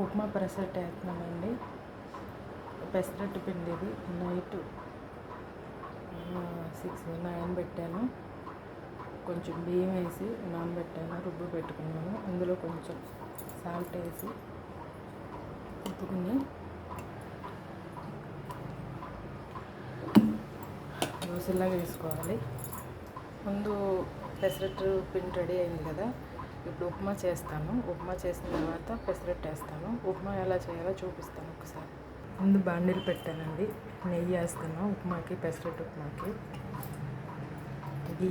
ఉప్మా పెసరట్టు వేస్తున్నామండి. పెసరట్టు పిండి ఇది నైట్ 6 నానబెట్టాను. కొంచెం బియ్యం వేసి నానబెట్టాను, రుబ్బు పెట్టుకున్నాను. అందులో కొంచెం సాల్ట్ వేసి ఉప్పుకుని దోశలాగా వేసుకోవాలి. ముందు పెసరట్టు పిండి రెడీ అయింది కదా, ఇప్పుడు ఉప్మా చేస్తాను. ఉప్మా చేసిన తర్వాత పెసరట్టు వేస్తాను. ఉప్మా ఎలా చేయాలో చూపిస్తాను ఒకసారి. ముందు బాండీలు పెట్టానండి, నెయ్యి వేస్తాను. ఉప్మాకి, పెసరట్టు ఉప్మాకి ఇది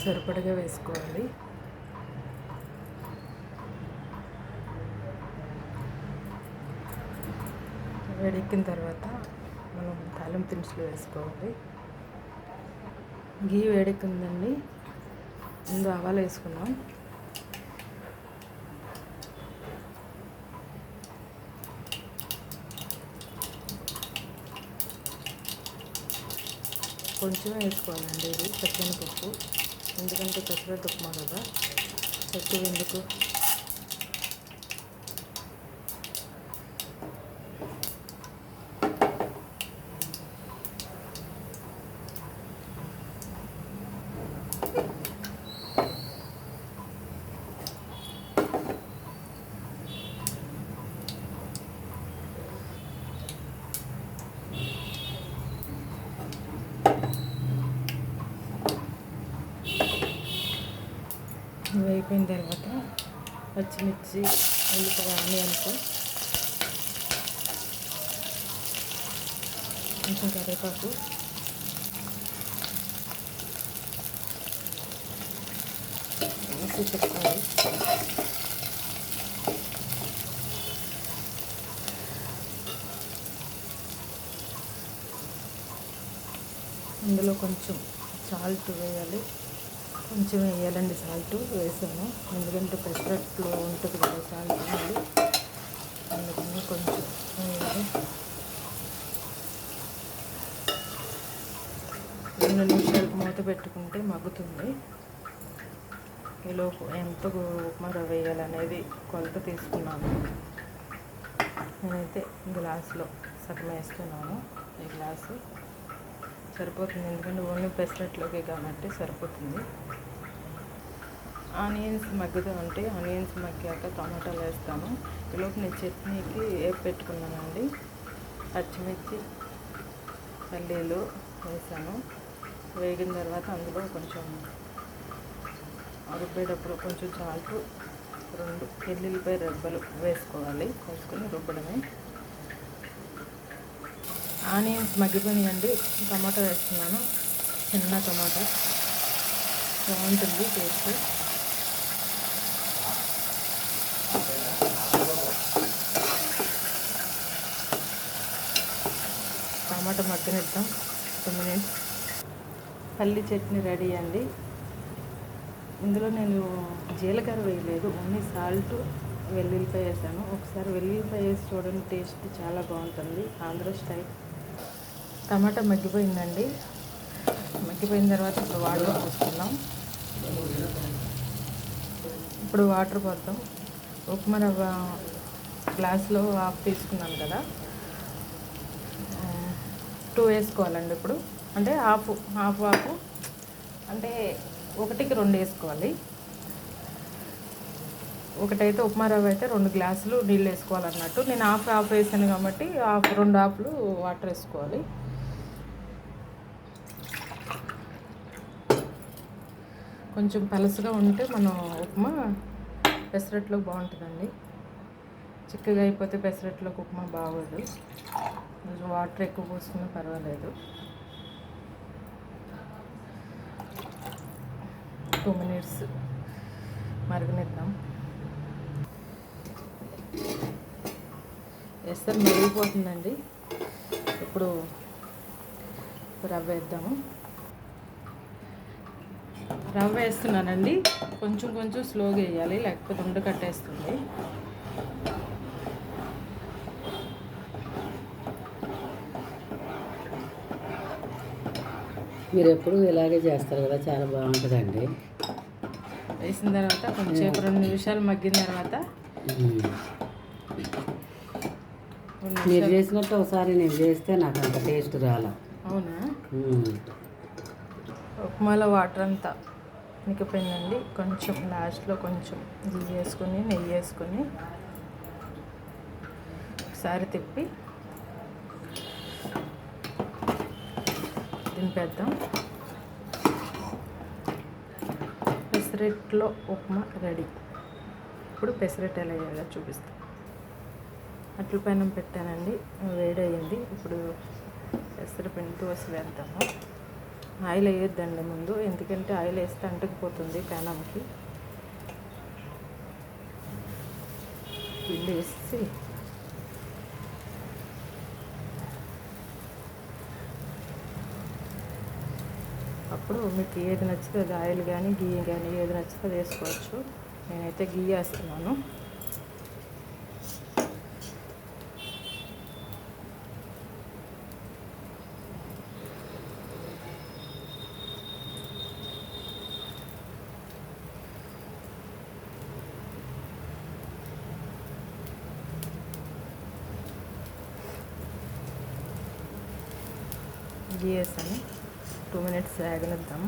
సరిపడగా వేసుకోవాలి. వేడెక్కిన తర్వాత మనం తాలింపు దినుసులు వేసుకోవాలి. గీ వేడెక్కిందండి, ముందు ఆవాలు వేసుకున్నాం. కొంచెం వేసుకోవాలండి ఇది పచ్చెనపప్పు, ఎందుకంటే పెసరట్టు ఉప్మా కదా, ఎక్కువ ఎందుకు. వేగిపోయిన తర్వాత పచ్చిమిర్చి, ఉల్లిపాయ, ఆనియన్స్, కొంచెం కరివేపాకు, వేసి పెట్టుకోవాలి. ఇందులో కొంచెం సాల్ట్ వేయాలి. కొంచెం వేయాలండి, సాల్ట్ వేసాను ఎందుకంటే పెసరట్లో ఉంటుంది కదా సాల్ట్, మళ్ళీ అందుకని కొంచెం వేయాలి. 2 నిమిషాలకు మూత పెట్టుకుంటే మగ్గుతుంది. ఈలోపు ఎంత ఉప్మా రవ్వ వేయాలనేది కొలత తీసుకున్నాను. నేనైతే గ్లాసులో సగం వేస్తున్నాను. ఈ గ్లాసు సరిపోతుంది, ఎందుకంటే ఓన్లీ పెసరట్లోకి కాబట్టి సరిపోతుంది. ఆనియన్స్ మగ్గుతూ ఉంటే ఆనియన్స్ మగ్గాక టమాటాలు వేస్తాను. ఈలోపు నేను చట్నీకి వేపు పెట్టుకున్నానండి. పచ్చిమిర్చి, పల్లీలు వేసాను. వేగిన తర్వాత అందులో కొంచెం రుబ్బేటప్పుడు కొంచెం సాల్ట్, 2 ఎల్లుల్లిపాయ రెబ్బలు వేసుకోవాలి. వేసుకొని రుబ్బడమే. ఆనియన్స్ మగ్గిపోయినాయండి, టమాటా వేస్తున్నాను. చిన్న టమాటా బాగుంటుంది టేస్ట్. టమాటా మగ్గనిద్దాం 2 మినిట్స్. పల్లి చట్నీ రెడీ అండి. ఇందులో నేను జీలకర్ర వేయలేదు, ఓన్లీ సాల్ట్, వెల్లుల్లిపాయ వేసాను. ఒకసారి వెల్లుల్లిపాయ వేసి చూడండి, టేస్ట్ చాలా బాగుంటుంది, ఆంధ్ర స్టైల్. టమాటా మగ్గిపోయిందండి. మగ్గిపోయిన తర్వాత ఇప్పుడు వాటర్ పోసుకుందాం. ఇప్పుడు వాటర్ పోద్దాం. ఉప్మా రవ్వ గ్లాస్లో హాఫ్ తీసుకున్నాను కదా, 2 వేసుకోవాలండి ఇప్పుడు. అంటే హాఫ్ అంటే 1కి 2 వేసుకోవాలి. ఒకటైతే ఉప్మా రవ్వ అయితే 2 గ్లాసులు నీళ్ళు వేసుకోవాలన్నట్టు. నేను హాఫ్ వేసాను కాబట్టి 2 హాఫ్లు వాటర్ వేసుకోవాలి. కొంచెం పలసగా ఉంటే మనం ఉప్మా పెసరట్లోకి బాగుంటుందండి. చిక్కగా అయిపోతే పెసరట్లోకి ఉప్మా బాగోదు. కొంచెం వాటర్ ఎక్కువ పోసుకున్నా పర్వాలేదు. 2 మినిట్స్ మరగనిద్దాం. ఎసరు మరిగిపోతుందండి. ఇప్పుడు రవ్వ వేద్దాము. రవ్వ వేస్తున్నానండి, కొంచెం స్లోగా వేయాలి, లేకపోతే ఉండ కట్టేస్తుంది. మీరు ఎప్పుడు ఇలాగే చేస్తారు కదా, చాలా బాగుంటుందండి. వేసిన తర్వాత కొంచెం 2 నిమిషాలు మగ్గిన తర్వాత మీరు చేసినట్టు ఒకసారి నేను చేస్తే నాకు అంత టేస్ట్ రాలా. అవునా? ఉప్మాలో వాటర్ అంతా ఇంకిపోయిందండి. కొంచెం లాస్ట్లో కొంచెం గీ వేసుకొని నెయ్యి వేసుకొని ఒకసారి తిప్పి దింపేద్దాం. పెసరట్లో ఉప్మా రెడీ. ఇప్పుడు పెసరట్టు ఎలా వేయాలో చూపిస్తాం. అట్ల పైన పెట్టానండి, వేడయింది. ఇప్పుడు పెసరపిండి దోశ వేద్దాము. ఆయిల్ వేయొద్దండి ముందు, ఎందుకంటే ఆయిల్ వేస్తే అంటుకుపోతుంది పెనంకి. పిండి వేసి అప్పుడు మీకు ఏది నచ్చితే అది ఆయిల్ కానీ గీ కానీ ఏది నచ్చితే అది వేసుకోవచ్చు. నేనైతే గీ వేస్తున్నాను. గీ వేసాను. 2 minutes వేగనిద్దాము.